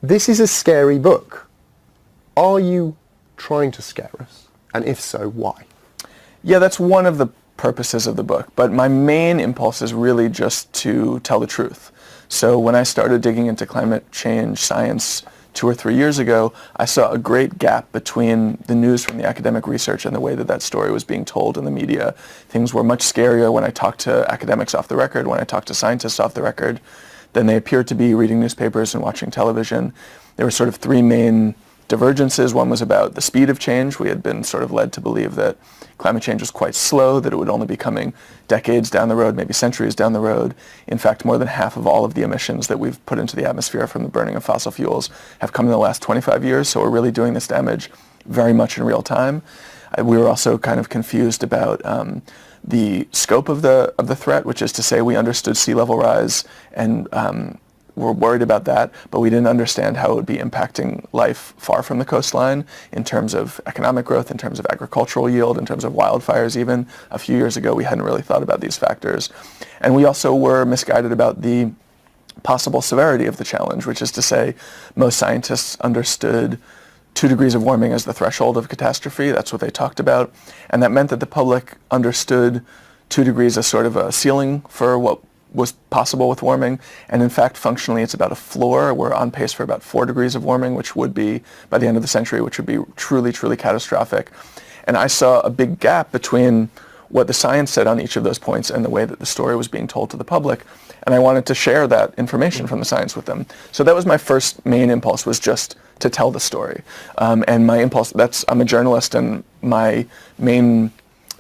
This is a scary book. Are you trying to scare us? And if so, why? Yeah, that's one of the purposes of the book, but my main impulse is really just to tell the truth. So when I started digging into climate change science 2 or 3 years ago, I saw a great gap between the news from the academic research and the way that that story was being told in the media. Things were much scarier when I talked to academics off the record, when I talked to scientists off the record, than they appeared to be reading newspapers and watching television. There were sort of 3 main divergences. One was about the speed of change. We had been sort of led to believe that climate change was quite slow, that it would only be coming decades down the road, maybe centuries down the road. In fact, more than half of all of the emissions that we've put into the atmosphere from the burning of fossil fuels have come in the last 25 years, so we're really doing this damage very much in real time. We were also kind of confused about the scope of the threat, which is to say we understood sea level rise and were worried about that, but we didn't understand how it would be impacting life far from the coastline in terms of economic growth, in terms of agricultural yield, in terms of wildfires even. A few years ago, we hadn't really thought about these factors. And we also were misguided about the possible severity of the challenge, which is to say most scientists understood 2 degrees of warming as the threshold of catastrophe. That's what they talked about. And that meant that the public understood 2 degrees as sort of a ceiling for what was possible with warming, and in fact functionally it's about a floor. We're on pace for about 4 degrees of warming, which would be, by the end of the century, which would be truly, truly catastrophic. And I saw a big gap between what the science said on each of those points and the way that the story was being told to the public, and I wanted to share that information from the science with them. So that was my first main impulse, was just to tell the story. And my impulse, I'm a journalist, and my main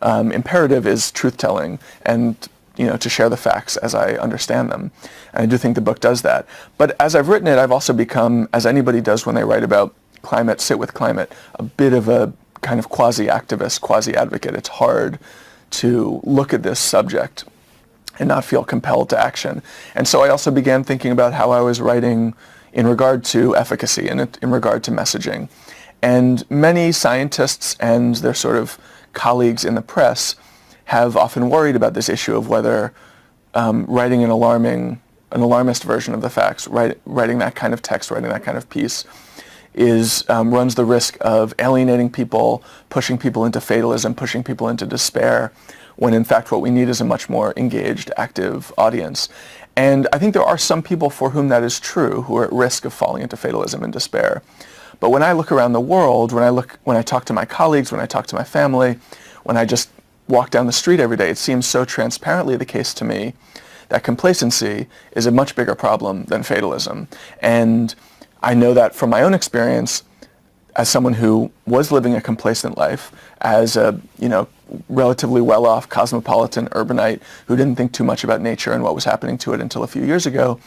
imperative is truth-telling, and to share the facts as I understand them. And I do think the book does that. But as I've written it, I've also become, as anybody does when they write about climate, sit with climate, a bit of a kind of quasi-activist, quasi-advocate. It's hard to look at this subject and not feel compelled to action. And so I also began thinking about how I was writing in regard to efficacy and in regard to messaging. And many scientists and their sort of colleagues in the press have often worried about this issue of whether writing an alarmist version of the facts, writing that kind of text, writing that kind of piece, runs the risk of alienating people, pushing people into fatalism, pushing people into despair, when in fact what we need is a much more engaged, active audience. And I think there are some people for whom that is true, who are at risk of falling into fatalism and despair. But when I look around the world, when I talk to my colleagues, when I talk to my family, when I just walk down the street every day, it seems so transparently the case to me that complacency is a much bigger problem than fatalism. And I know that from my own experience as someone who was living a complacent life, as a relatively well-off cosmopolitan urbanite who didn't think too much about nature and what was happening to it until a few years ago.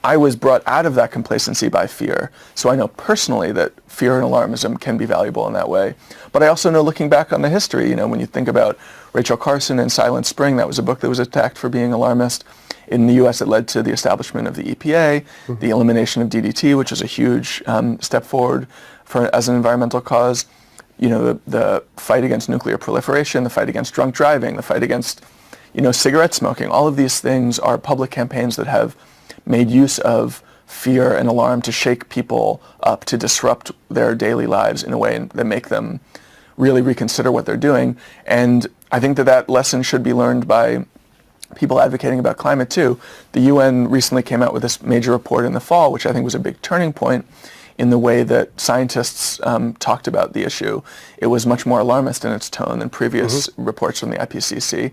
I was brought out of that complacency by fear. So I know personally that fear and alarmism can be valuable in that way. But I also know, looking back on the history, when you think about Rachel Carson and Silent Spring, that was a book that was attacked for being alarmist. In the US, it led to the establishment of the EPA, the elimination of DDT, which is a huge step forward as an environmental cause. The fight against nuclear proliferation, the fight against drunk driving, the fight against, cigarette smoking. All of these things are public campaigns that have made use of fear and alarm to shake people up, to disrupt their daily lives in a way that make them really reconsider what they're doing. And I think that lesson should be learned by people advocating about climate too. The UN recently came out with this major report in the fall, which I think was a big turning point in the way that scientists talked about the issue. It was much more alarmist in its tone than previous reports from the IPCC.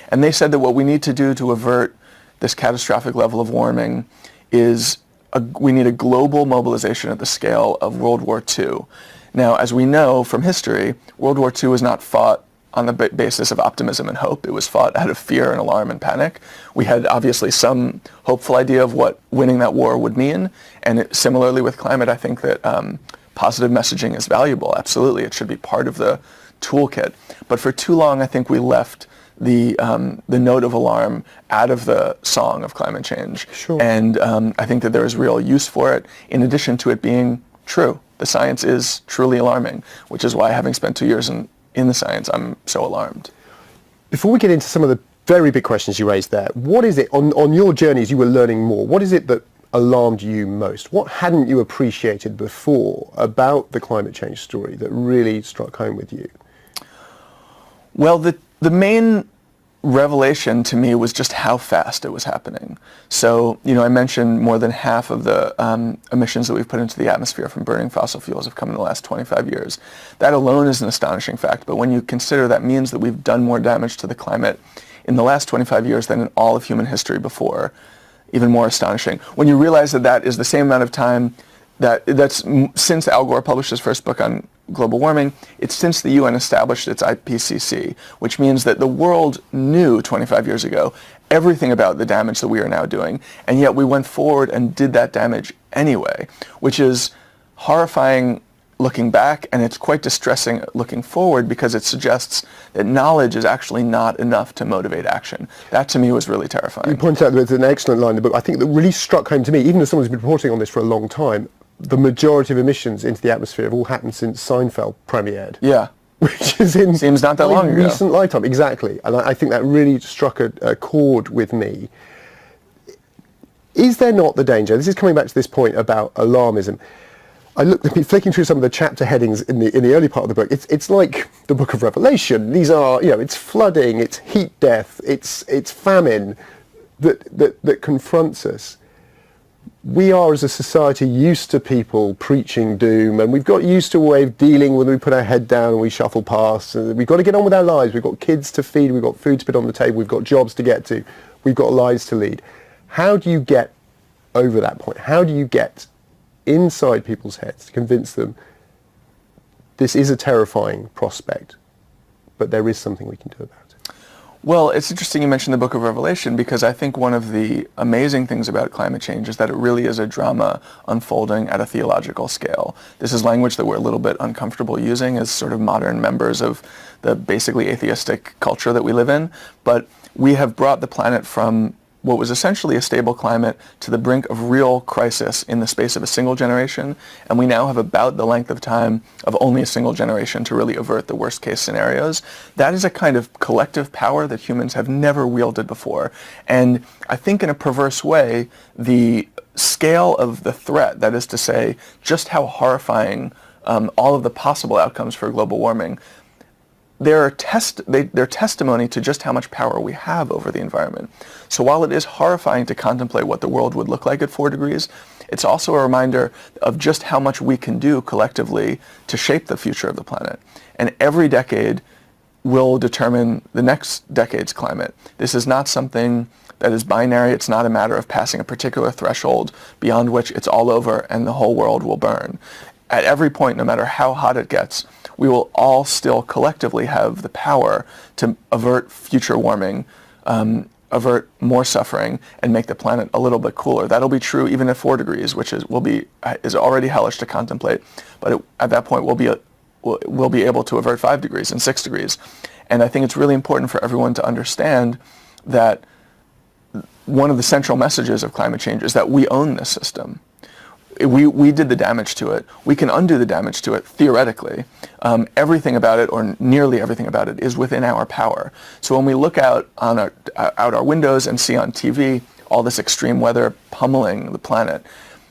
And they said that what we need to do to avert this catastrophic level of warming is we need a global mobilization at the scale of World War II. Now, as we know from history, World War II was not fought on the basis of optimism and hope. It was fought out of fear and alarm and panic. We had obviously some hopeful idea of what winning that war would mean. And similarly with climate, I think that positive messaging is valuable. Absolutely, it should be part of the toolkit. But for too long, I think we left the note of alarm out of the song of climate change. Sure. And I think that there is real use for it, in addition to it being true. The science is truly alarming, which is why, having spent 2 years in the science, I'm so alarmed. Before we get into some of the very big questions you raised there, what is it, on your journey as you were learning more, what is it that alarmed you most? What hadn't you appreciated before about the climate change story that really struck home with you? Well, the main revelation to me was just how fast it was happening. So, I mentioned more than half of the emissions that we've put into the atmosphere from burning fossil fuels have come in the last 25 years. That alone is an astonishing fact, but when you consider that means that we've done more damage to the climate in the last 25 years than in all of human history before, even more astonishing. When you realize that that is the same amount of time that's since Al Gore published his first book on global warming, it's since the UN established its IPCC, which means that the world knew 25 years ago everything about the damage that we are now doing, and yet we went forward and did that damage anyway, which is horrifying looking back, and it's quite distressing looking forward because it suggests that knowledge is actually not enough to motivate action. That to me was really terrifying. You point out that there's an excellent line in the book, I think, that really struck home to me, even as someone who's been reporting on this for a long time. The majority of emissions into the atmosphere have all happened since Seinfeld premiered. Yeah. Which is in seems not that long ago. Recent lifetime, exactly. And I think that really struck a chord with me. Is there not the danger? This is coming back to this point about alarmism. Flicking through some of the chapter headings in the early part of the book. It's like the Book of Revelation. These are, it's flooding, it's heat death, it's famine that confronts us. We are, as a society, used to people preaching doom, and we've got used to a way of dealing when we put our head down and we shuffle past. And we've got to get on with our lives. We've got kids to feed, we've got food to put on the table, we've got jobs to get to, we've got lives to lead. How do you get over that point? How do you get inside people's heads to convince them this is a terrifying prospect, but there is something we can do about it? Well, it's interesting you mentioned the Book of Revelation, because I think one of the amazing things about climate change is that it really is a drama unfolding at a theological scale. This is language that we're a little bit uncomfortable using as sort of modern members of the basically atheistic culture that we live in, but we have brought the planet from what was essentially a stable climate to the brink of real crisis in the space of a single generation, and we now have about the length of time of only a single generation to really avert the worst case scenarios. That is a kind of collective power that humans have never wielded before, and I think in a perverse way, the scale of the threat, that is to say, just how horrifying all of the possible outcomes for global warming, they're testimony to just how much power we have over the environment. So while it is horrifying to contemplate what the world would look like at 4 degrees, it's also a reminder of just how much we can do collectively to shape the future of the planet. And every decade will determine the next decade's climate. This is not something that is binary. It's not a matter of passing a particular threshold beyond which it's all over and the whole world will burn. At every point, no matter how hot it gets, we will all still collectively have the power to avert future warming, avert more suffering, and make the planet a little bit cooler. That'll be true even at 4 degrees, which is already hellish to contemplate. But at that point, we'll be able to avert 5 degrees and 6 degrees. And I think it's really important for everyone to understand that one of the central messages of climate change is that we own this system. We did the damage to it. We can undo the damage to it, theoretically. Everything about it, or nearly everything about it, is within our power. So when we look out our windows and see on TV all this extreme weather pummeling the planet,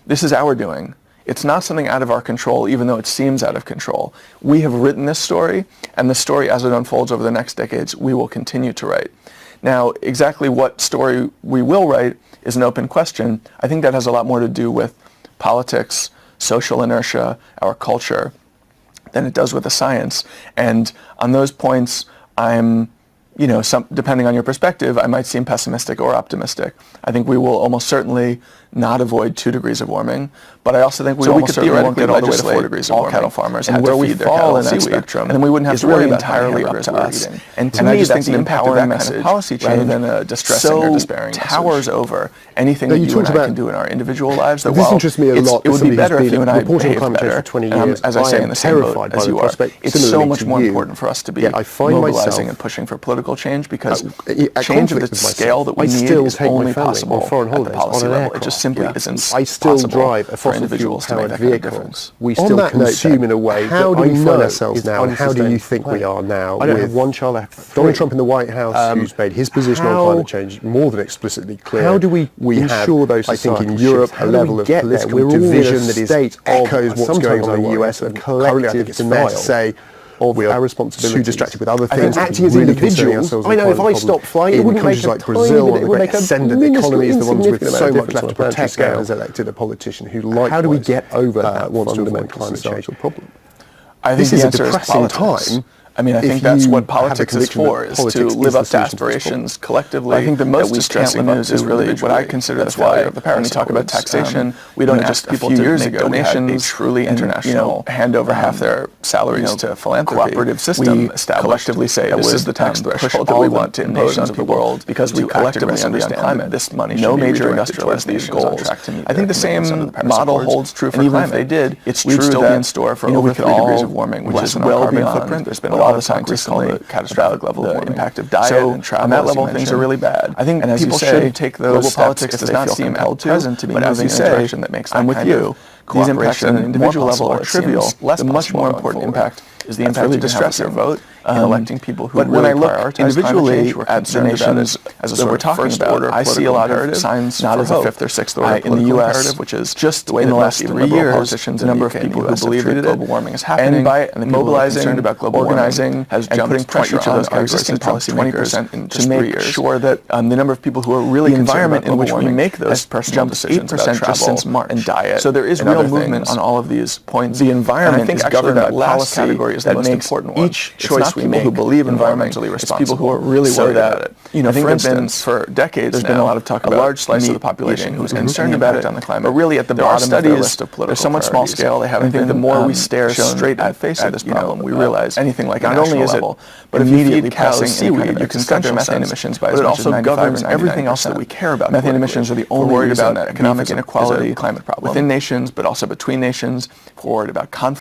this is our doing. It's not something out of our control, even though it seems out of control. We have written this story, and the story, as it unfolds over the next decades, we will continue to write. Now, exactly what story we will write is an open question. I think that has a lot more to do with politics, social inertia, our culture, than it does with the science. And on those points, depending on your perspective, I might seem pessimistic or optimistic. I think we will almost certainly not avoid 2 degrees of warming, but I also think we almost certainly won't get all the way to 4 degrees of warming. Cattle farmers and where we fall in that spectrum, and then we wouldn't have to worry about entirely up to us. And to me, I just think the empowering message, policy change, rather than a distressing or despairing towers over anything that you and I can do in our individual lives. That while it would be better if you and I behaved better, and as I say, in the same boat as you are, it's so much more important for us to be mobilizing and pushing for political change, because change of the scale that we need is only possible at the policy level. It just simply isn't I still possible drive a for fossil individuals to make fuel-powered that kind of vehicle. difference. We still consume in a way how do we find ourselves now, and how do you think we are now? I don't have one child, I have three. Donald Trump in the White House, who's made his position on climate change more than explicitly clear. How do we ensure those I think in societal Europe, shifts? a How do we level of get there? political We're all in a division that state echoes of what's going on in the sometimes US, I and worry, currently I think it's fair to say we are our responsibilities. too distracted with other I things. think Acting as really individuals, I know if I stopped flying, it wouldn't make countries a like Brazil, tiny bit, one of the great ascendant economies, the ones with so much left to protect, scale. has elected a politician who, likewise, How do we get over that wants to avoid fundamental climate change societal problem? I think This the is a answer depressing politics. time. I mean, I think If that's you what have a politics is conviction that for, is to politics live is up the to solution to this aspirations collectively. I think the most distressing news is really what I consider the failure of the Paris When we talk about Accords. taxation, we don't just ask people a few to years make ago, we had a donations, truly and, international, hand over half their salaries to philanthropy. cooperative system We established collectively say that this would, is the tax push threshold that all we the want to impose nations on of the people world because we to act collectively aggressively on understand climate. that this money No should be major redirected towards these industrialization is on goals. track to meet I think the their commitments same under the Paris model Accords. holds true for And even climate. if they did, It's we'd true still that be in store for over with 3 all degrees of warming, which less is an well carbon beyond, footprint. there's been a a lot lot of of talk scientists call recently it catastrophic level of the warming. impact of diet So and travel. on that as you level, things mentioned. are really bad. I think and as people you say, should take those global steps politics if does they not feel seem compelled to, present to be but as moving you in a say, direction that makes I'm that with kind you. of These impacts cooperation at an individual more level possible are or trivial. seems less The much possible more going important forward. impact is the That's impact really you can have with your distressing. vote in electing people who but when really I look prioritize individually climate change, who are at the concerned about nations it as a that sort we're of talking first about, order I see a political lot of imperative, signs not for as a hope. fifth or sixth order in the political US, imperative, which is just the way in that the most last 3 liberal years, politicians the in number the of UK people and who US have believe that treated global it, warming is happening and by and the people who are mobilizing, concerned about global warming organizing, has and jumped putting pressure each of those on our existing existing policymakers 20% in to just 3 make years. sure that the number of people who are really The concerned environment about in which global we warming make those has personal jumped decisions 8% about just travel since March. and diet So there is and real other movement things. on all of these points. The environment and I think is actually governed that by last policy category is the that most makes important one. each It's choice not we people make who believe in warming, environmentally it's people who are responsible. really So worried that, about it. you know, I think for there's been instance, for decades there's now been a lot of talk about large slice of the meat population eating who's and concerned the about impact it on the climate. but really at the There are bottom of their studies, list of political they're somewhat small priorities. scale, they haven't I think the been, more we stare shown straight at at face of this you know, problem, we realize anything like a not only national is it, level, but if you immediately feed cows pressing any seaweed, kind of you can cut their existential methane sense, emissions by but as it much as also 95 or governs everything else 99%. that we care about. Methane politically. emissions are the We're only worried reason about that economic beef is a inequality, climate problem within nations, but also between nations. We're worried about conflict.